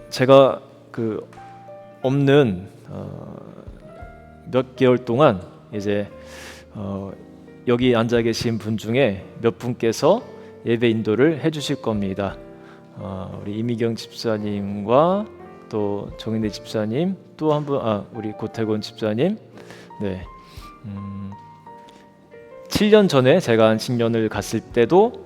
제가 없는 몇 개월 동안 이제 여기 앉아 계신 분 중에 몇 분께서 예배 인도를 해주실 겁니다. 우리 이미경 집사님과 또 정인대 집사님, 또 한 분, 우리 고태곤 집사님. 네. 7년 전에 제가 안식년을 갔을 때도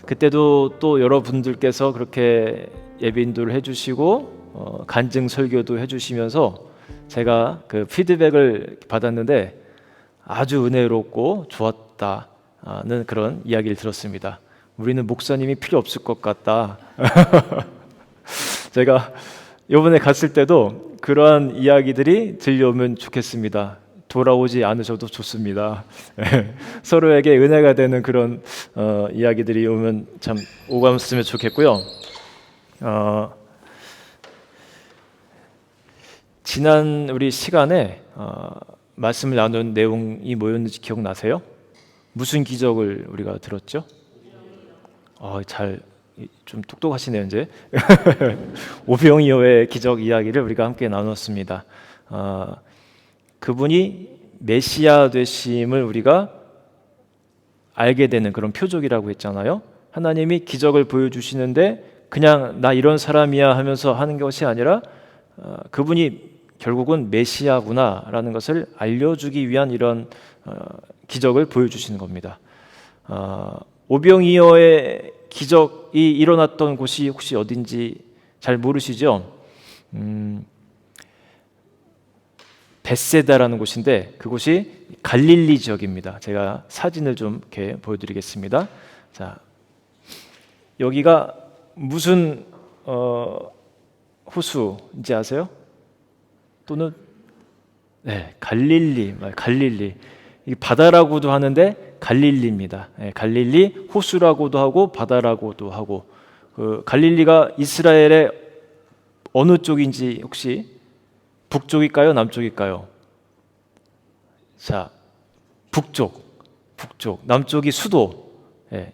그때도 또 여러분들께서 그렇게 예배 인도를 해주시고 간증 설교도 해주시면서 제가 그 피드백을 받았는데 아주 은혜롭고 좋았다는 그런 이야기를 들었습니다. 우리는 목사님이 필요 없을 것 같다. 제가 이번에 갔을 때도 그러한 이야기들이 들려오면 좋겠습니다. 돌아오지 않으셔도 좋습니다. 서로에게 은혜가 되는 그런 이야기들이 오면 참 오갔으면 좋겠고요. 지난 우리 시간에 말씀을 나눈 내용이 뭐였는지 기억나세요? 무슨 기적을 우리가 들었죠? 좀 똑똑하시네요 이제. 오병이어의 기적 이야기를 우리가 함께 나눴습니다. 그분이 메시아 되심을 우리가 알게 되는 그런 표적이라고 했잖아요. 하나님이 기적을 보여주시는데 그냥 나 이런 사람이야 하면서 하는 것이 아니라 그분이 결국은 메시아구나라는 것을 알려주기 위한 이런 기적을 보여주시는 겁니다. 오병이어의 기적이 일어났던 곳이 혹시 어딘지 잘 모르시죠? 벳세다라는 곳인데 그곳이 갈릴리 지역입니다. 제가 사진을 좀 이렇게 보여드리겠습니다. 자, 여기가 무슨 호수인지 아세요? 또는 갈릴리. 이 바다라고도 하는데 갈릴리입니다. 갈릴리 호수라고도 하고 바다라고도 하고 갈릴리가 이스라엘의 어느 쪽인지 혹시 북쪽일까요? 남쪽일까요? 자, 북쪽. 남쪽이 수도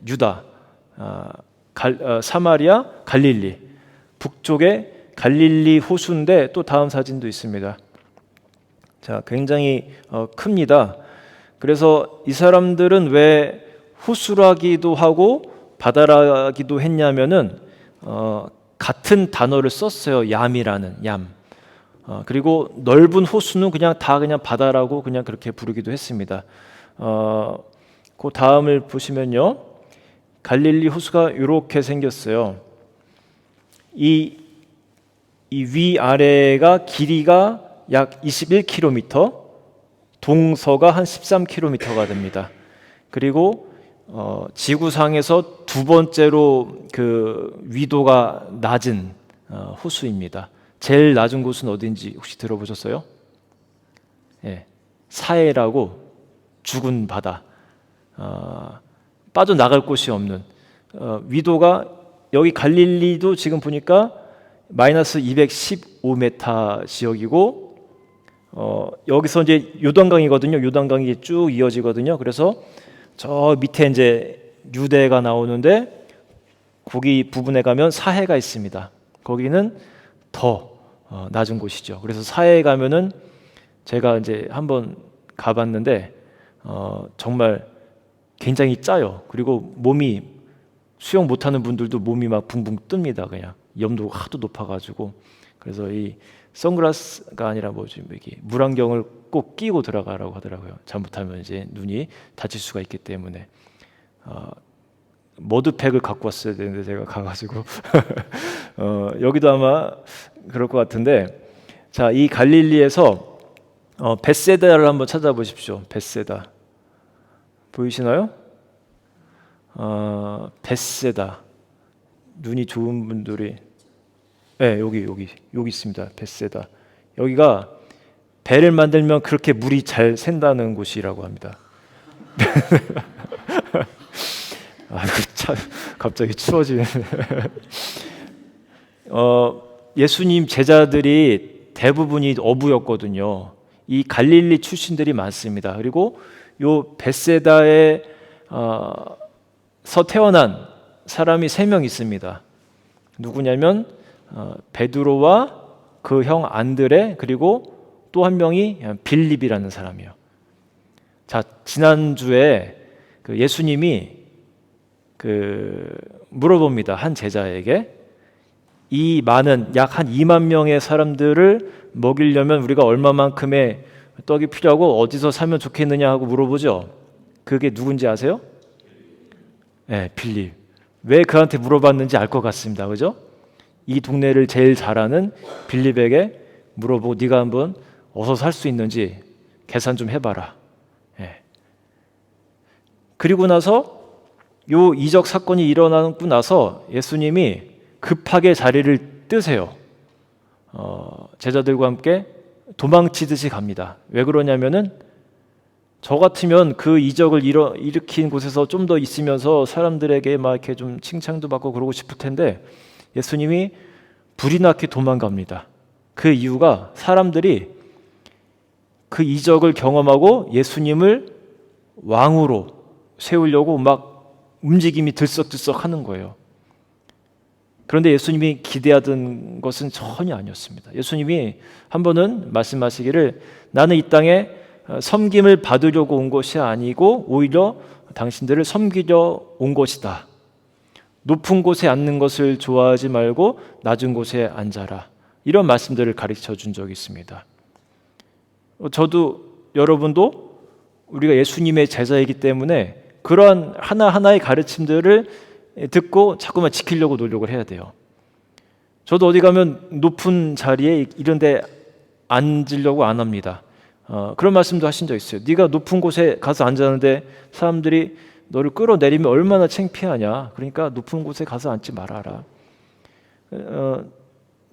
유다, 사마리아, 갈릴리. 북쪽에 갈릴리 호수인데 또 다음 사진도 있습니다. 자, 굉장히 큽니다. 그래서 이 사람들은 왜 호수라기도 하고 바다라기도 했냐면은 같은 단어를 썼어요. 얌이라는 얌. 그리고 넓은 호수는 그냥 바다라고 그냥 그렇게 부르기도 했습니다. 그 다음을 보시면요, 갈릴리 호수가 이렇게 생겼어요. 이 위아래가 길이가 약 21km, 동서가 한 13km가 됩니다. 그리고 지구상에서 두 번째로 그 위도가 낮은 호수입니다. 제일 낮은 곳은 어딘지 혹시 들어보셨어요? 사해라고, 죽은 바다, 빠져나갈 곳이 없는 위도가, 여기 갈릴리도 지금 보니까 마이너스 215m 지역이고 여기서 이제 요단강이거든요. 요단강이 쭉 이어지거든요. 그래서 저 밑에 이제 유대가 나오는데 거기 부분에 가면 사해가 있습니다. 거기는 더 낮은 곳이죠. 그래서 사해에 가면은 제가 이제 한번 가봤는데 정말 굉장히 짜요. 그리고 몸이 수영 못하는 분들도 몸이 막 붕붕 뜹니다. 그냥 염도가 하도 높아가지고. 그래서 이 선글라스가 아니라 이게 물안경을 꼭 끼고 들어가라고 하더라고요. 잘못하면 이제 눈이 다칠 수가 있기 때문에. 머드팩을 갖고 왔어야 되는데 제가 가가지고 여기도 아마 그럴 것 같은데, 자, 이 갈릴리에서 벳세다를 한번 찾아보십시오. 벳세다 보이시나요? 벳세다. 눈이 좋은 분들이 여기 있습니다. 벳세다. 여기가 배를 만들면 그렇게 물이 잘 샌다는 곳이라고 합니다. 참 갑자기 추워지네. 예수님 제자들이 대부분이 어부였거든요. 이 갈릴리 출신들이 많습니다. 그리고 요 벳세다에 서 태어난 사람이 3명 있습니다. 누구냐면 베드로와 그 형 안드레, 그리고 또 한 명이 빌립이라는 사람이에요. 자, 지난주에 예수님이 물어봅니다. 한 제자에게 이 많은 약 한 2만 명의 사람들을 먹이려면 우리가 얼마만큼의 떡이 필요하고 어디서 사면 좋겠느냐 하고 물어보죠. 그게 누군지 아세요? 네, 빌립. 왜 그한테 물어봤는지 알 것 같습니다. 그죠? 이 동네를 제일 잘 아는 빌립에게 물어보고 네가 한번 어서 살 수 있는지 계산 좀 해봐라. 네. 그리고 나서 요 이적 사건이 일어나고 나서 예수님이 급하게 자리를 뜨세요. 제자들과 함께 도망치듯이 갑니다. 왜 그러냐면은 저 같으면 그 이적을 일으킨 곳에서 좀 더 있으면서 사람들에게 막 이렇게 좀 칭찬도 받고 그러고 싶을 텐데 예수님이 불이 나게 도망갑니다. 그 이유가 사람들이 그 이적을 경험하고 예수님을 왕으로 세우려고 막 움직임이 들썩들썩 하는 거예요. 그런데 예수님이 기대하던 것은 전혀 아니었습니다. 예수님이 한 번은 말씀하시기를 나는 이 땅에 섬김을 받으려고 온 것이 아니고 오히려 당신들을 섬기려 온 것이다. 높은 곳에 앉는 것을 좋아하지 말고 낮은 곳에 앉아라. 이런 말씀들을 가르쳐 준 적이 있습니다. 저도 여러분도 우리가 예수님의 제자이기 때문에 그러한 하나하나의 가르침들을 듣고 자꾸만 지키려고 노력을 해야 돼요. 저도 어디 가면 높은 자리에 이런 데 앉으려고 안 합니다. 그런 말씀도 하신 적 있어요. 네가 높은 곳에 가서 앉았는데 사람들이 너를 끌어내리면 얼마나 창피하냐. 그러니까 높은 곳에 가서 앉지 말아라.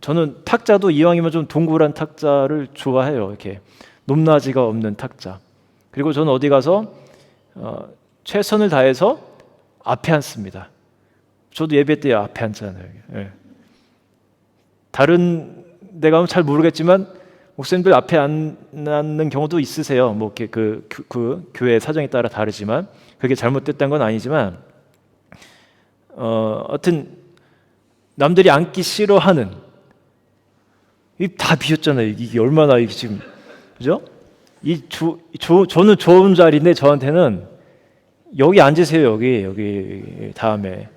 저는 탁자도 이왕이면 좀 동그란 탁자를 좋아해요. 이렇게 높낮이가 없는 탁자. 그리고 저는 어디 가서 최선을 다해서 앞에 앉습니다. 저도 예배 때 앞에 앉잖아요. 예. 다른 데 가면 잘 모르겠지만 목사님들 앞에 앉는 경우도 있으세요. 뭐 이렇게 그 교회 사정에 따라 다르지만 그게 잘못됐다는 건 아니지만 하여튼 남들이 앉기 싫어하는 이 다 비었잖아요. 이게 얼마나 이게 지금 그죠? 저는 좋은 자리인데 저한테는 여기 앉으세요. 여기 다음에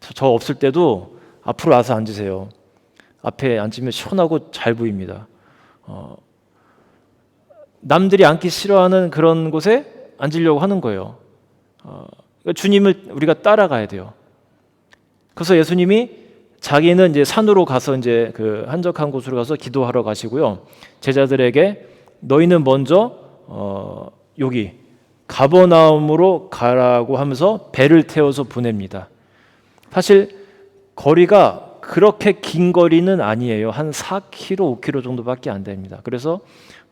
저 없을 때도 앞으로 와서 앉으세요. 앞에 앉으면 시원하고 잘 보입니다. 남들이 앉기 싫어하는 그런 곳에 앉으려고 하는 거예요. 그러니까 주님을 우리가 따라가야 돼요. 그래서 예수님이 자기는 이제 산으로 가서 이제 그 한적한 곳으로 가서 기도하러 가시고요. 제자들에게 너희는 먼저 여기 가버나움으로 가라고 하면서 배를 태워서 보냅니다. 사실 거리가 그렇게 긴 거리는 아니에요. 한 4km, 5km 정도밖에 안 됩니다. 그래서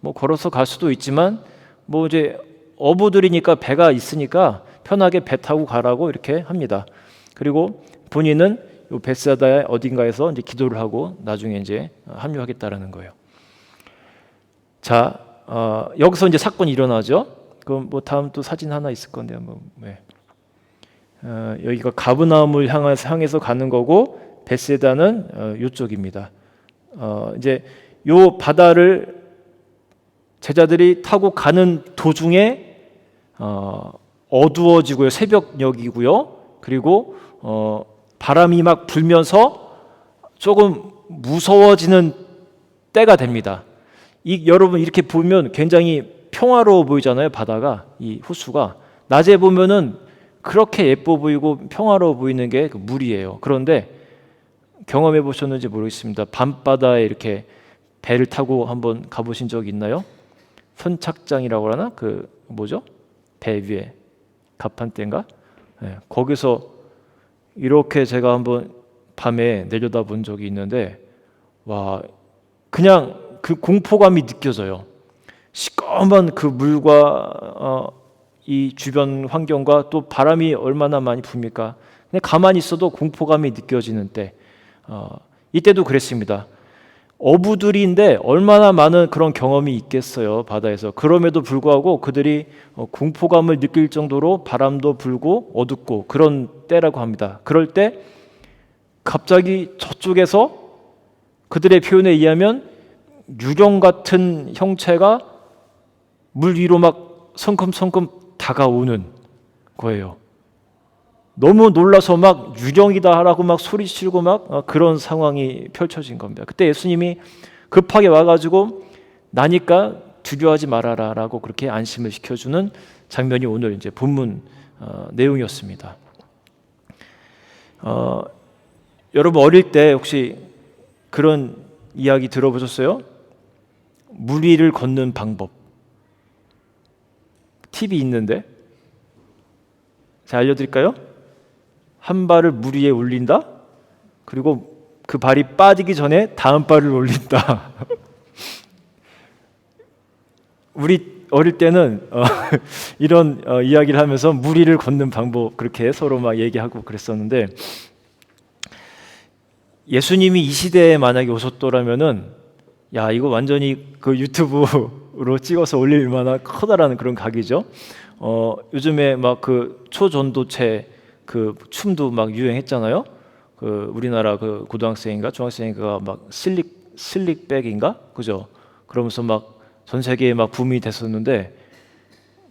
뭐 걸어서 갈 수도 있지만 뭐 이제 어부들이니까 배가 있으니까 편하게 배 타고 가라고 이렇게 합니다. 그리고 본인은 요 베스다의 어딘가에서 이제 기도를 하고 나중에 이제 합류하겠다라는 거예요. 자, 여기서 이제 사건이 일어나죠. 그럼 뭐 다음 또 사진 하나 있을 건데 여기가 가브나움을 향해서 가는 거고 베세다는 이쪽입니다. 이제 요 바다를 제자들이 타고 가는 도중에 어두워지고요. 새벽녘이고요. 그리고 바람이 막 불면서 조금 무서워지는 때가 됩니다. 여러분 이렇게 보면 굉장히 평화로워 보이잖아요. 바다가 이 호수가 낮에 보면은 그렇게 예뻐 보이고 평화로워 보이는 게 그 물이에요. 그런데 경험해 보셨는지 모르겠습니다. 밤바다에 이렇게 배를 타고 한번 가보신 적 있나요? 선착장이라고 하나? 그 뭐죠? 배 위에 갑판대인가? 네, 거기서 이렇게 제가 한번 밤에 내려다 본 적이 있는데 와 그냥 그 공포감이 느껴져요. 시꺼먼 그 물과 이 주변 환경과 또 바람이 얼마나 많이 붑니까? 그냥 가만히 있어도 공포감이 느껴지는 때 이때도 그랬습니다. 어부들인데 얼마나 많은 그런 경험이 있겠어요. 바다에서. 그럼에도 불구하고 그들이 공포감을 느낄 정도로 바람도 불고 어둡고 그런 때라고 합니다. 그럴 때 갑자기 저쪽에서 그들의 표현에 의하면 유령 같은 형체가 물 위로 막 성큼성큼 다가오는 거예요. 너무 놀라서 막 유령이다라고 막 소리치고 막 그런 상황이 펼쳐진 겁니다. 그때 예수님이 급하게 와가지고 나니까 두려워하지 말아라라고 그렇게 안심을 시켜주는 장면이 오늘 이제 본문 내용이었습니다. 여러분 어릴 때 혹시 그런 이야기 들어보셨어요? 물 위를 걷는 방법. 팁이 있는데, 자 알려드릴까요? 한 발을 물 위에 올린다. 그리고 그 발이 빠지기 전에 다음 발을 올린다. 우리 어릴 때는 이런 이야기를 하면서 물 위를 걷는 방법 그렇게 서로 막 얘기하고 그랬었는데, 예수님이 이 시대에 만약에 오셨더라면은 야 이거 완전히 그 유튜브로 찍어서 올릴 만한 커다란 그런 각이죠. 요즘에 막 그 초전도체 그 춤도 막 유행했잖아요. 그 우리나라 그 고등학생인가 중학생인가 막 슬릭백인가 그죠? 그러면서 막 전 세계에 막 붐이 됐었는데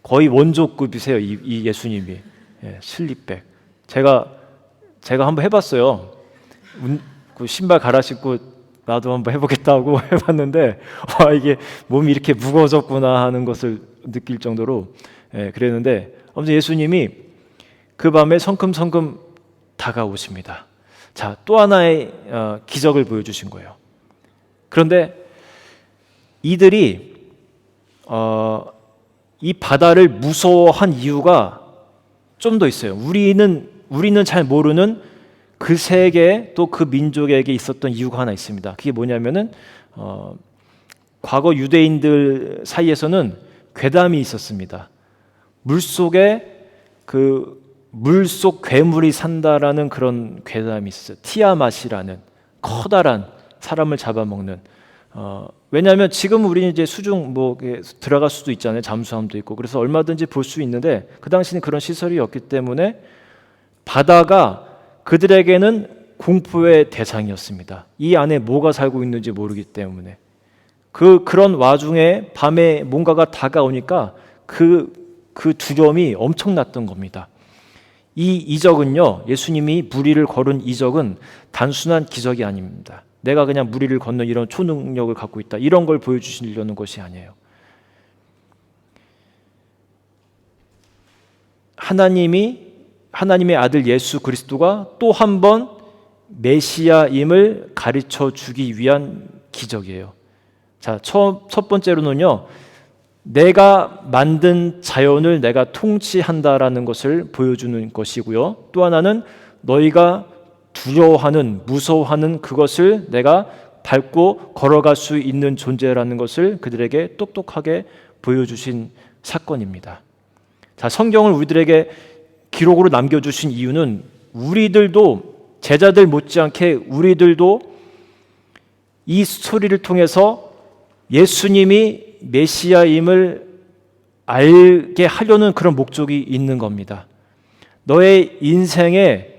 거의 원조급이세요. 이 예수님이. 예, 슬릭백. 제가 한번 해봤어요. 그 신발 갈아 신고 나도 한번 해보겠다고 해봤는데 와 이게 몸이 이렇게 무거워졌구나 하는 것을 느낄 정도로 그랬는데 아무튼 예수님이 그 밤에 성큼성큼 다가오십니다. 자, 또 하나의 기적을 보여주신 거예요. 그런데 이들이 이 바다를 무서워한 이유가 좀 더 있어요. 우리는 잘 모르는 그 세계 또 그 민족에게 있었던 이유가 하나 있습니다. 그게 뭐냐면은 과거 유대인들 사이에서는 괴담이 있었습니다. 물속에 그 물속 괴물이 산다라는 그런 괴담이 있었어요. 티아맛이라는 커다란 사람을 잡아먹는. 왜냐하면 지금 우리는 이제 수중 뭐 들어갈 수도 있잖아요. 잠수함도 있고 그래서 얼마든지 볼 수 있는데 그 당시는 그런 시설이 없기 때문에 바다가 그들에게는 공포의 대상이었습니다. 이 안에 뭐가 살고 있는지 모르기 때문에 그런 와중에 밤에 뭔가가 다가오니까 그 두려움이 엄청났던 겁니다. 이 이적은요, 예수님이 물 위를 걸은 이적은 단순한 기적이 아닙니다. 내가 그냥 물 위를 걷는 이런 초능력을 갖고 있다 이런 걸 보여주시려는 것이 아니에요. 하나님의 아들 예수 그리스도가 또 한 번 메시아임을 가르쳐 주기 위한 기적이에요. 자, 첫 번째로는요, 내가 만든 자연을 내가 통치한다라는 것을 보여주는 것이고요. 또 하나는 너희가 두려워하는, 무서워하는 그것을 내가 밟고 걸어갈 수 있는 존재라는 것을 그들에게 똑똑하게 보여주신 사건입니다. 자, 성경을 우리들에게 기록으로 남겨주신 이유는 우리들도 제자들 못지않게 우리들도 이 스토리를 통해서 예수님이 메시아임을 알게 하려는 그런 목적이 있는 겁니다. 너의 인생에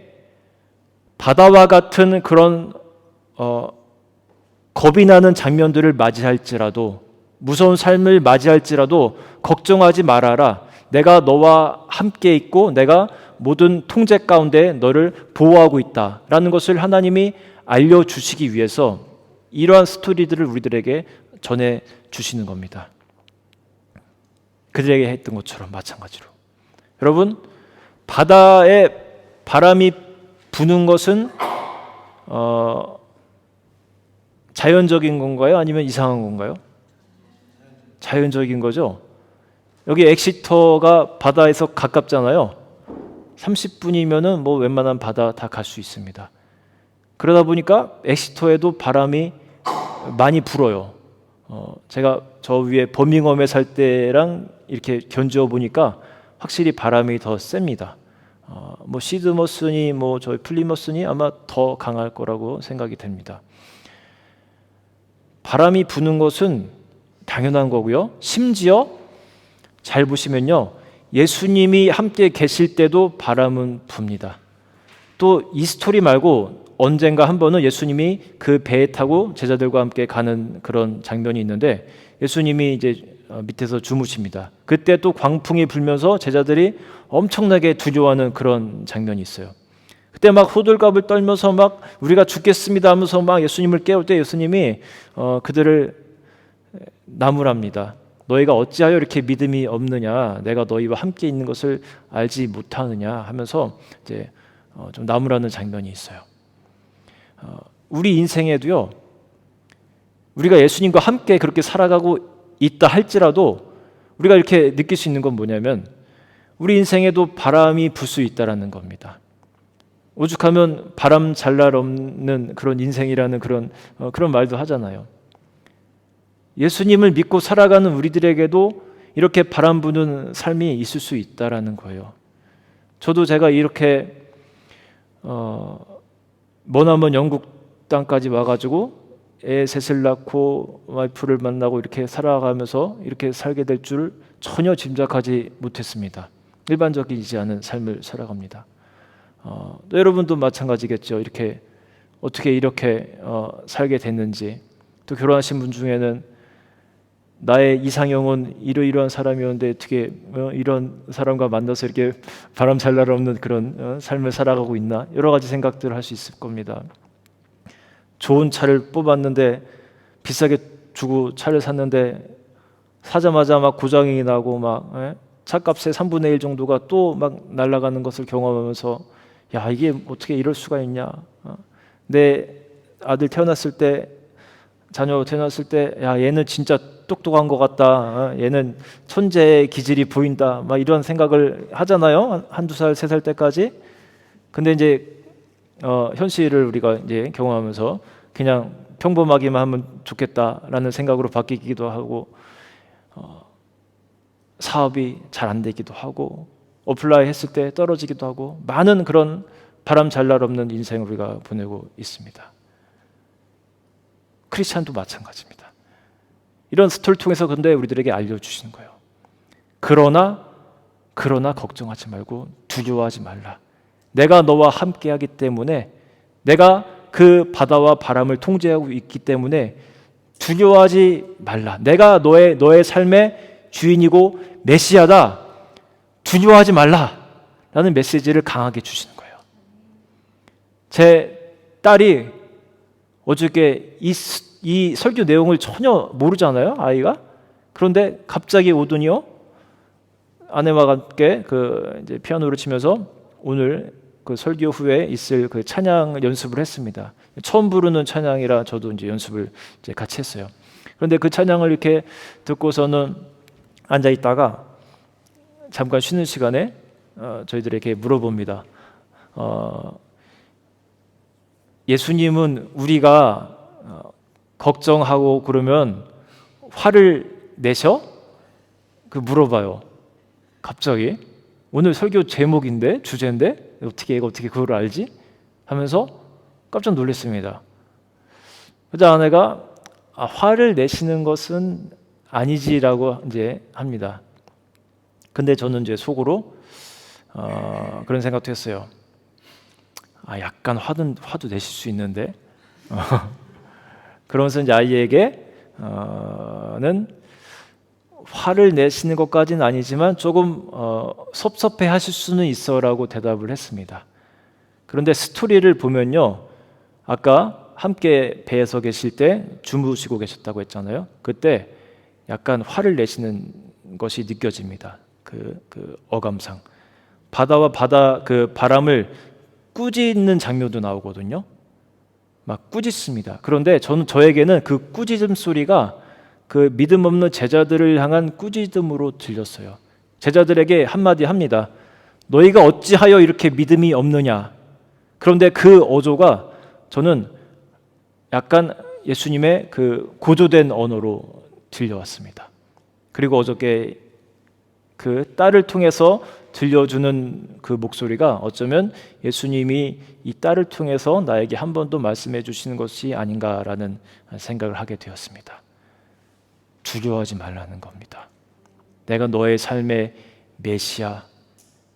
바다와 같은 그런 겁이 나는 장면들을 맞이할지라도 무서운 삶을 맞이할지라도 걱정하지 말아라. 내가 너와 함께 있고 내가 모든 통제 가운데 너를 보호하고 있다라는 것을 하나님이 알려주시기 위해서 이러한 스토리들을 우리들에게 전해주시는 겁니다. 그들에게 했던 것처럼 마찬가지로. 여러분, 바다에 바람이 부는 것은 자연적인 건가요? 아니면 이상한 건가요? 자연적인 거죠. 여기 엑시터가 바다에서 가깝잖아요. 30분이면은 뭐 웬만한 바다 다 갈 수 있습니다. 그러다 보니까 엑시터에도 바람이 많이 불어요. 제가 저 위에 버밍엄에 살 때랑 이렇게 견주어 보니까 확실히 바람이 더 셉니다. 뭐 시드머스니 뭐 저희 플리머스니 아마 더 강할 거라고 생각이 됩니다. 바람이 부는 것은 당연한 거고요. 심지어 잘 보시면요, 예수님이 함께 계실 때도 바람은 붑니다. 또 이 스토리 말고 언젠가 한 번은 예수님이 그 배에 타고 제자들과 함께 가는 그런 장면이 있는데 예수님이 이제 밑에서 주무십니다. 그때 또 광풍이 불면서 제자들이 엄청나게 두려워하는 그런 장면이 있어요. 그때 막 호들갑을 떨면서 막 우리가 죽겠습니다 하면서 막 예수님을 깨울 때 예수님이 그들을 나무랍니다. 너희가 어찌하여 이렇게 믿음이 없느냐? 내가 너희와 함께 있는 것을 알지 못하느냐? 하면서 이제 좀 나무라는 장면이 있어요. 우리 인생에도요, 우리가 예수님과 함께 그렇게 살아가고 있다 할지라도 우리가 이렇게 느낄 수 있는 건 뭐냐면 우리 인생에도 바람이 불 수 있다라는 겁니다. 오죽하면 바람 잘 날 없는 그런 인생이라는 그런 말도 하잖아요. 예수님을 믿고 살아가는 우리들에게도 이렇게 바람 부는 삶이 있을 수 있다라는 거예요. 저도 제가 이렇게 머나먼 영국 땅까지 와가지고 애 셋을 낳고 와이프를 만나고 이렇게 살아가면서 이렇게 살게 될 줄 전혀 짐작하지 못했습니다. 일반적이지 않은 삶을 살아갑니다. 또 여러분도 마찬가지겠죠. 이렇게 어떻게 이렇게 살게 됐는지. 또 결혼하신 분 중에는 나의 이상형은 이러이러한 사람이었는데 어떻게 이런 사람과 만나서 이렇게 바람 잘 날 없는 그런 삶을 살아가고 있나, 여러 가지 생각들을 할 수 있을 겁니다. 좋은 차를 뽑았는데 비싸게 주고 차를 샀는데 사자마자 막 고장이 나고 막 차값의 3분의 1 정도가 또 막 날아가는 것을 경험하면서 야, 이게 어떻게 이럴 수가 있냐. 내 아들 태어났을 때, 자녀 태어났을 때 야, 얘는 진짜 똑똑한 것 같다. 얘는 천재의 기질이 보인다. 막 이런 생각을 하잖아요. 한두 살, 세 살 때까지. 근데 이제 현실을 우리가 이제 경험하면서 그냥 평범하기만 하면 좋겠다라는 생각으로 바뀌기도 하고 사업이 잘 안 되기도 하고 어플라이 했을 때 떨어지기도 하고 많은 그런 바람 잘 날 없는 인생을 우리가 보내고 있습니다. 크리스찬도 마찬가지입니다. 이런 스토리를 통해서 근데 우리들에게 알려주시는 거예요. 그러나 걱정하지 말고 두려워하지 말라. 내가 너와 함께하기 때문에, 내가 그 바다와 바람을 통제하고 있기 때문에 두려워하지 말라. 내가 너의 삶의 주인이고 메시아다. 두려워하지 말라. 라는 메시지를 강하게 주시는 거예요. 제 딸이 어저께 이 설교 내용을 전혀 모르잖아요, 아이가. 그런데 갑자기 오더니요, 아내와 함께 이제 피아노를 치면서 오늘 그 설교 후에 있을 그 찬양 연습을 했습니다. 처음 부르는 찬양이라 저도 이제 연습을 이제 같이 했어요. 그런데 그 찬양을 이렇게 듣고서는 앉아 있다가 잠깐 쉬는 시간에 저희들에게 물어봅니다. 예수님은 우리가 걱정하고 그러면 화를 내셔? 물어봐요. 갑자기. 오늘 설교 제목인데, 주제인데 어떻게 그걸 알지? 하면서 깜짝 놀랐습니다. 그래서 아내가 화를 내시는 것은 아니지라고 이제 합니다. 근데 저는 이제 속으로 그런 생각도 했어요. 약간 화도 내실 수 있는데 그러면서 이제 아이에게는 화를 내시는 것까지는 아니지만 조금 섭섭해 하실 수는 있어라고 대답을 했습니다. 그런데 스토리를 보면요, 아까 함께 배에서 계실 때 주무시고 계셨다고 했잖아요. 그때 약간 화를 내시는 것이 느껴집니다. 그 어감상. 바다와 바람을 꾸짖는 장면도 나오거든요. 막 꾸짖습니다. 그런데 저에게는 그 꾸짖음 소리가 그 믿음 없는 제자들을 향한 꾸짖음으로 들렸어요. 제자들에게 한마디 합니다. 너희가 어찌하여 이렇게 믿음이 없느냐. 그런데 그 어조가 저는 약간 예수님의 그 고조된 언어로 들려왔습니다. 그리고 어저께 그 딸을 통해서 들려주는 그 목소리가 어쩌면 예수님이 이 딸을 통해서 나에게 한 번 더 말씀해 주시는 것이 아닌가라는 생각을 하게 되었습니다. 두려워하지 말라는 겁니다. 내가 너의 삶의 메시아,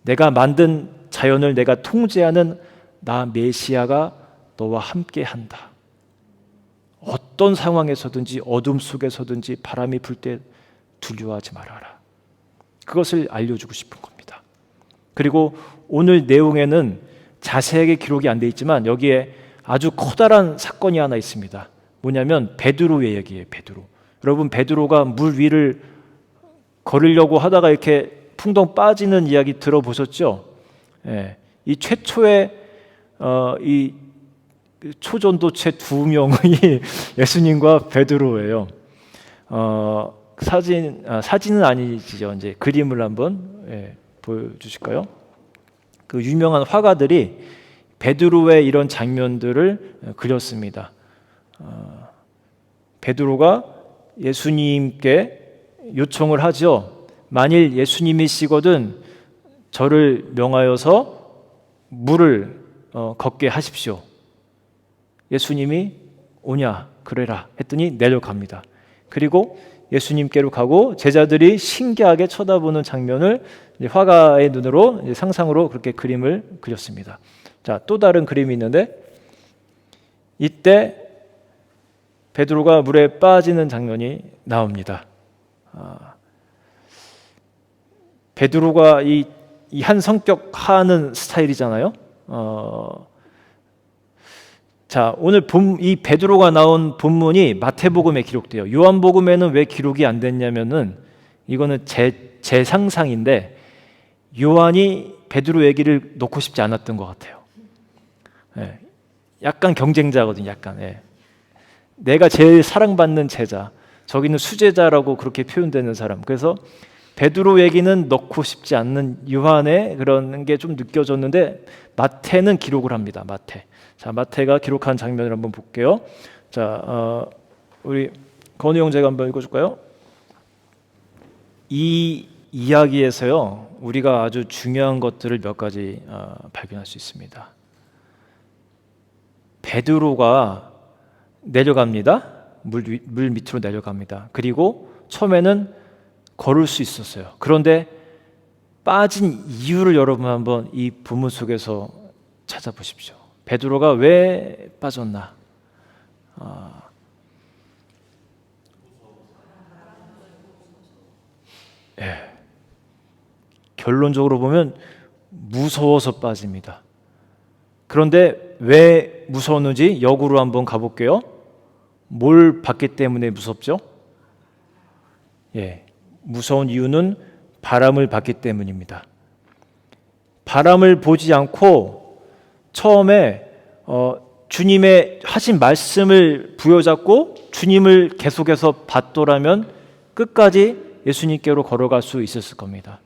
내가 만든 자연을 내가 통제하는 나 메시아가 너와 함께 한다. 어떤 상황에서든지 어둠 속에서든지 바람이 불 때 두려워하지 말아라. 그것을 알려주고 싶은 겁니다. 그리고 오늘 내용에는 자세하게 기록이 안 돼 있지만 여기에 아주 커다란 사건이 하나 있습니다. 뭐냐면 베드로의 얘기예요. 베드로. 여러분, 베드로가 물 위를 걸으려고 하다가 이렇게 풍덩 빠지는 이야기 들어보셨죠? 예, 이 최초의 이 초전도체 두 명이 예수님과 베드로예요. 사진은 아니죠. 이제 그림을 한번 보여주실까요? 그 유명한 화가들이 베드로의 이런 장면들을 그렸습니다. 베드로가 예수님께 요청을 하죠. 만일 예수님이시거든 저를 명하여서 물을 걷게 하십시오. 예수님이 오냐 그래라 했더니 내려갑니다. 그리고 예수님께로 가고 제자들이 신기하게 쳐다보는 장면을 화가의 눈으로 상상으로 그렇게 그림을 그렸습니다. 자, 또 다른 그림이 있는데 이때 베드로가 물에 빠지는 장면이 나옵니다. 베드로가 이 한 성격 하는 스타일이잖아요. 자, 오늘 이 베드로가 나온 본문이 마태복음에 기록돼요. 요한복음에는 왜 기록이 안 됐냐면은 이거는 제 상상인데 요한이 베드로 얘기를 놓고 싶지 않았던 것 같아요. 예, 약간 경쟁자거든요. 약간. 예. 내가 제일 사랑받는 제자, 저기는 수제자라고 그렇게 표현되는 사람. 그래서 베드로 얘기는 넣고 싶지 않는 요한의 그런 게 좀 느껴졌는데 마태는 기록을 합니다. 마태. 자, 마태가 기록한 장면을 한번 볼게요. 자, 우리 건우 형제가 한번 읽어줄까요? 이 이야기에서요, 우리가 아주 중요한 것들을 몇 가지 발견할 수 있습니다. 베드로가 내려갑니다. 물 밑으로 내려갑니다. 그리고 처음에는 걸을 수 있었어요. 그런데 빠진 이유를 여러분 한번 이 본문 속에서 찾아보십시오. 베드로가 왜 빠졌나? 결론적으로 보면 무서워서 빠집니다. 그런데 왜 무서웠는지 역으로 한번 가볼게요. 뭘 봤기 때문에 무섭죠? 무서운 이유는 바람을 봤기 때문입니다. 바람을 보지 않고 처음에 주님의 하신 말씀을 부여잡고 주님을 계속해서 받더라면 끝까지 예수님께로 걸어갈 수 있었을 겁니다.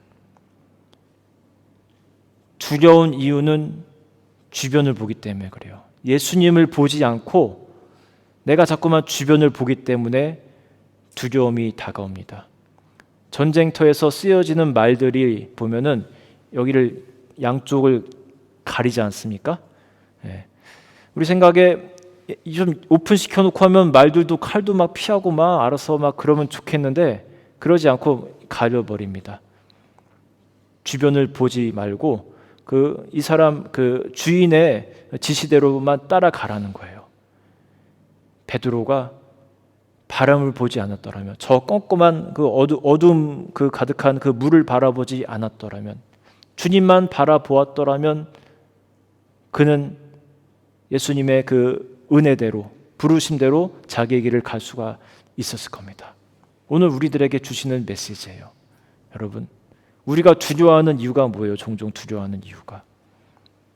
두려운 이유는 주변을 보기 때문에 그래요. 예수님을 보지 않고 내가 자꾸만 주변을 보기 때문에 두려움이 다가옵니다. 전쟁터에서 쓰여지는 말들이 보면은 여기를 양쪽을 가리지 않습니까? 우리 생각에 좀 오픈시켜 놓고 하면 말들도 칼도 막 피하고 막 알아서 막 그러면 좋겠는데 그러지 않고 가려버립니다. 주변을 보지 말고 이 사람 주인의 지시대로만 따라가라는 거예요. 베드로가 바람을 보지 않았더라면, 저 껌껌한 어둠 가득한 그 물을 바라보지 않았더라면, 주님만 바라보았더라면 그는 예수님의 그 은혜대로 부르심대로 자기의 길을 갈 수가 있었을 겁니다. 오늘 우리들에게 주시는 메시지예요. 여러분, 우리가 두려워하는 이유가 뭐예요? 종종 두려워하는 이유가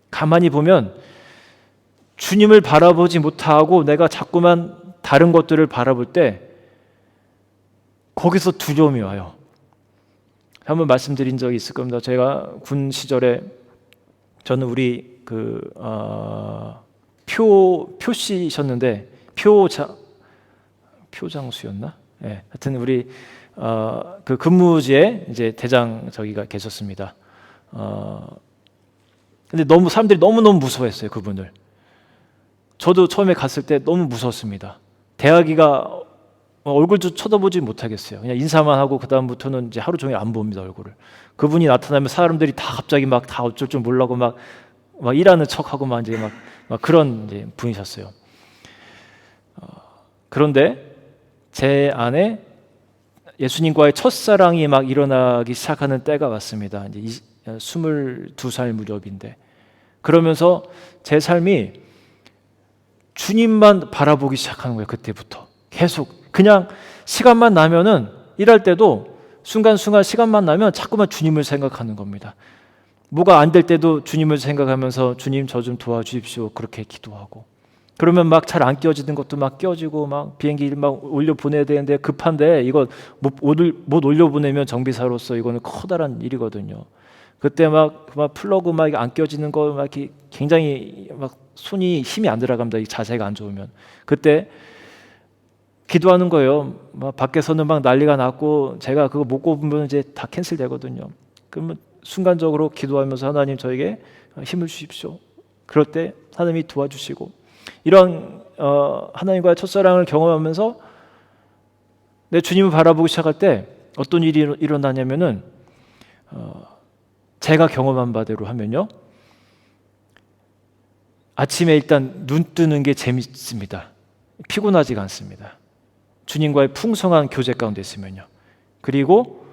가만히 보면 주님을 바라보지 못하고 내가 자꾸만 다른 것들을 바라볼 때 거기서 두려움이 와요. 한번 말씀드린 적이 있을 겁니다. 제가 군 시절에 저는 우리 표씨셨는데 표장수였나? 하여튼 우리 그 근무지에 이제 대장 저기가 계셨습니다. 근데 사람들이 너무 무서워했어요, 그분을. 저도 처음에 갔을 때 너무 무서웠습니다. 대하기가 얼굴도 쳐다보지 못하겠어요. 그냥 인사만 하고 그 다음부터는 이제 하루 종일 안 봅니다, 얼굴을. 그분이 나타나면 사람들이 다 갑자기 막 다 어쩔 줄 몰라고 막 막 일하는 척하고 막 이제 막 그런 이제 분이셨어요. 그런데 제 안에 예수님과의 첫사랑이 막 일어나기 시작하는 때가 왔습니다. 이제 22살 무렵인데, 그러면서 제 삶이 주님만 바라보기 시작하는 거예요. 그때부터 계속 그냥 시간만 나면은, 일할 때도 순간순간 시간만 나면 자꾸만 주님을 생각하는 겁니다. 뭐가 안 될 때도 주님을 생각하면서 주님 저 좀 도와주십시오 그렇게 기도하고, 그러면 막 잘 안 끼워지는 것도 막 끼워지고, 막 비행기 막 올려 보내야 되는데 급한데 이거 못 올려 보내면 정비사로서 이거는 커다란 일이거든요. 그때 막 플러그 막 안 끼워지는 거 막 이렇게 굉장히 막 손이 힘이 안 들어갑니다. 이 자세가 안 좋으면. 그때 기도하는 거예요. 막 밖에서는 막 난리가 났고, 제가 그거 못 꼽으면 이제 다 캔슬되거든요. 그러면 순간적으로 기도하면서 하나님 저에게 힘을 주십시오. 그럴 때 하나님이 도와주시고, 이런 하나님과의 첫사랑을 경험하면서 내 주님을 바라보기 시작할 때 어떤 일이 일어나냐면은, 제가 경험한 바대로 하면요, 아침에 일단 눈 뜨는 게 재밌습니다. 피곤하지가 않습니다. 주님과의 풍성한 교제 가운데 있으면요. 그리고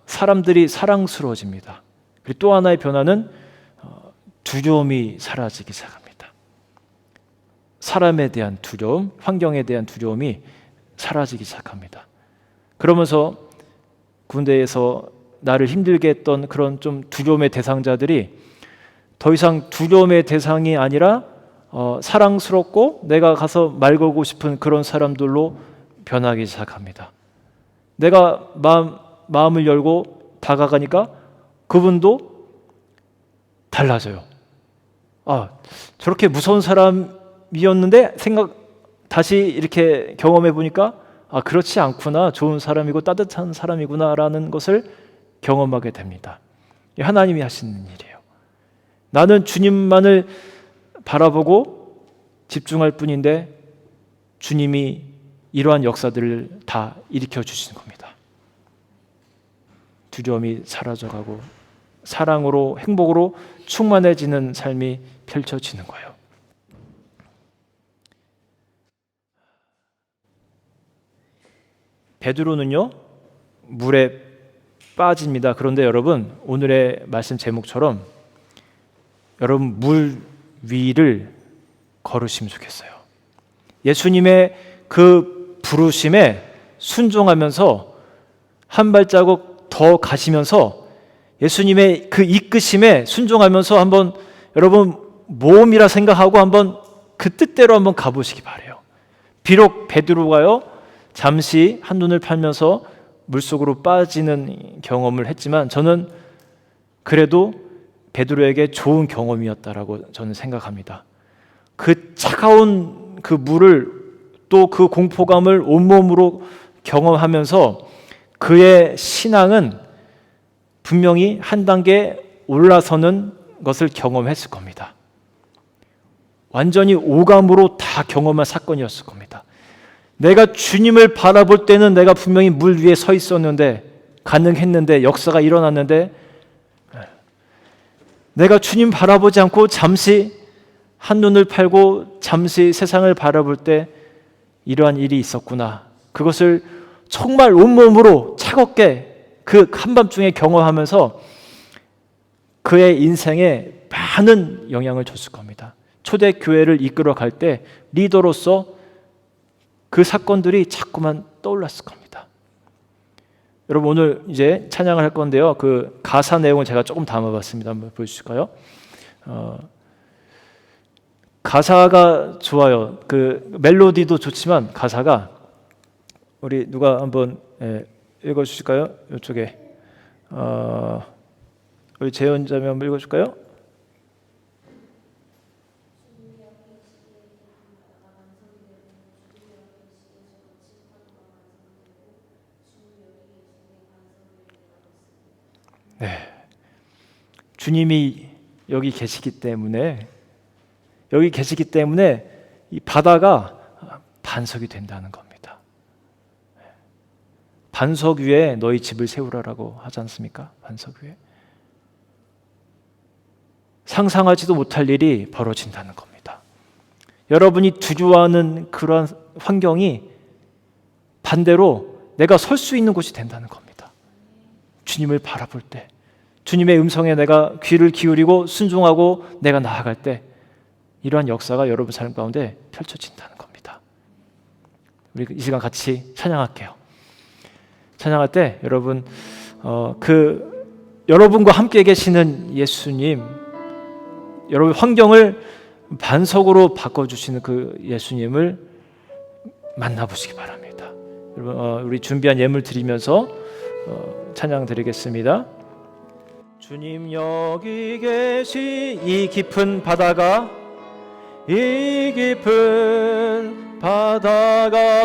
사람들이 사랑스러워집니다. 그리고 또 하나의 변화는 두려움이 사라지기 시작합니다. 사람에 대한 두려움, 환경에 대한 두려움이 사라지기 시작합니다. 그러면서 군대에서 나를 힘들게 했던 그런 좀 두려움의 대상자들이 더 이상 두려움의 대상이 아니라 사랑스럽고 내가 가서 말 걸고 싶은 그런 사람들로 변하기 시작합니다. 내가 마음을 열고 다가가니까 그분도 달라져요. 저렇게 무서운 사람이었는데 다시 이렇게 경험해 보니까 그렇지 않구나, 좋은 사람이고 따뜻한 사람이구나라는 것을 경험하게 됩니다. 하나님이 하시는 일이에요. 나는 주님만을 바라보고 집중할 뿐인데 주님이 이러한 역사들을 다 일으켜 주시는 겁니다. 두려움이 사라져가고 사랑으로, 행복으로 충만해지는 삶이 펼쳐지는 거예요. 베드로는요, 물에 빠집니다. 그런데 여러분, 오늘의 말씀 제목처럼 여러분 물 위를 걸으시면 좋겠어요. 예수님의 그 부르심에 순종하면서 한 발자국 더 가시면서 예수님의 그 이끄심에 순종하면서 한번 여러분 모험이라 생각하고 한번 그 뜻대로 한번 가보시기 바래요. 비록 베드로가요 잠시 한눈을 팔면서 물속으로 빠지는 경험을 했지만 저는 그래도 베드로에게 좋은 경험이었다라고 저는 생각합니다. 그 차가운 그 물을, 또 그 공포감을 온몸으로 경험하면서 그의 신앙은 분명히 한 단계 올라서는 것을 경험했을 겁니다. 완전히 오감으로 다 경험한 사건이었을 겁니다. 내가 주님을 바라볼 때는 내가 분명히 물 위에 서 있었는데, 가능했는데, 역사가 일어났는데, 내가 주님 바라보지 않고 잠시 한눈을 팔고 잠시 세상을 바라볼 때 이러한 일이 있었구나. 그것을 정말 온몸으로 차갑게 그 한밤중에 경험하면서 그의 인생에 많은 영향을 줬을 겁니다. 초대교회를 이끌어 갈 때 리더로서 그 사건들이 자꾸만 떠올랐을 겁니다. 여러분 오늘 이제 찬양을 할 건데요. 그 가사 내용을 제가 조금 담아봤습니다. 한번 보여주실까요? 가사가 좋아요. 그 멜로디도 좋지만 가사가, 우리 누가 한번 읽어주실까요? 이쪽에 우리 재현자매 한번 읽어줄까요? 네, 주님이 여기 계시기 때문에 이 바다가 반석이 된다는 겁니다. 반석 위에 너희 집을 세우라라고 하지 않습니까? 반석 위에. 상상하지도 못할 일이 벌어진다는 겁니다. 여러분이 두려워하는 그러한 환경이 반대로 내가 설 수 있는 곳이 된다는 겁니다. 주님을 바라볼 때, 주님의 음성에 내가 귀를 기울이고 순종하고 내가 나아갈 때 이러한 역사가 여러분 삶 가운데 펼쳐진다는 겁니다. 우리 이 시간 같이 찬양할게요. 찬양할 때 여러분 여러분과 함께 계시는 예수님, 여러분 환경을 반석으로 바꿔주시는 그 예수님을 만나보시기 바랍니다. 여러분 우리 준비한 예물 드리면서 찬양 드리겠습니다. 주님 여기 계시 이 깊은 바다가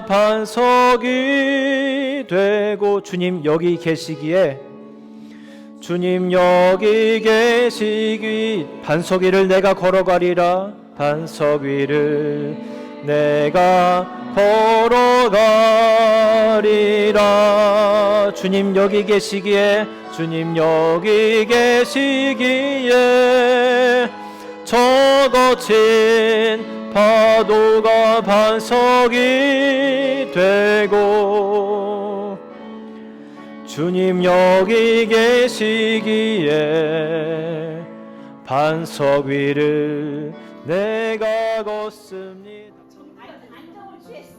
반석이 되고 주님 여기 계시기에 주님 여기 계시기 반석 위를 내가 걸어가리라 반석 위를 내가 걸어가리라 주님 여기 계시기에 주님 여기 계시기에 저 거친 파도가 반석이 되고 주님 여기 계시기에 반석 위를 내가 걷습니다. 안정을 취했어.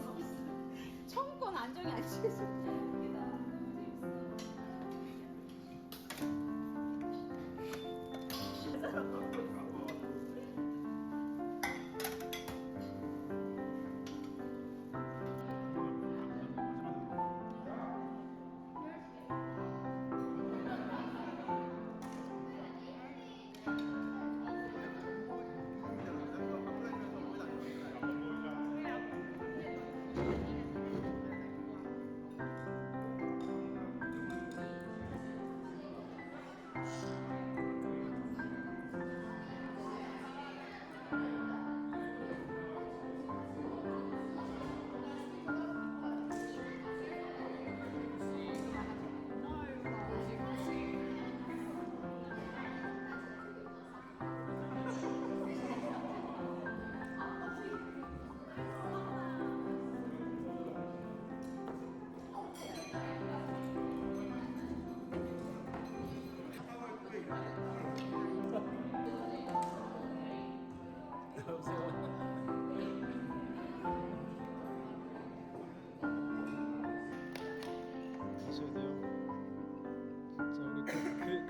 청권 안정이 안 취했어.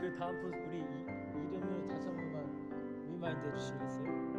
그 다음 우리 이름을 다시 한 번만 리마인드 해주시겠어요?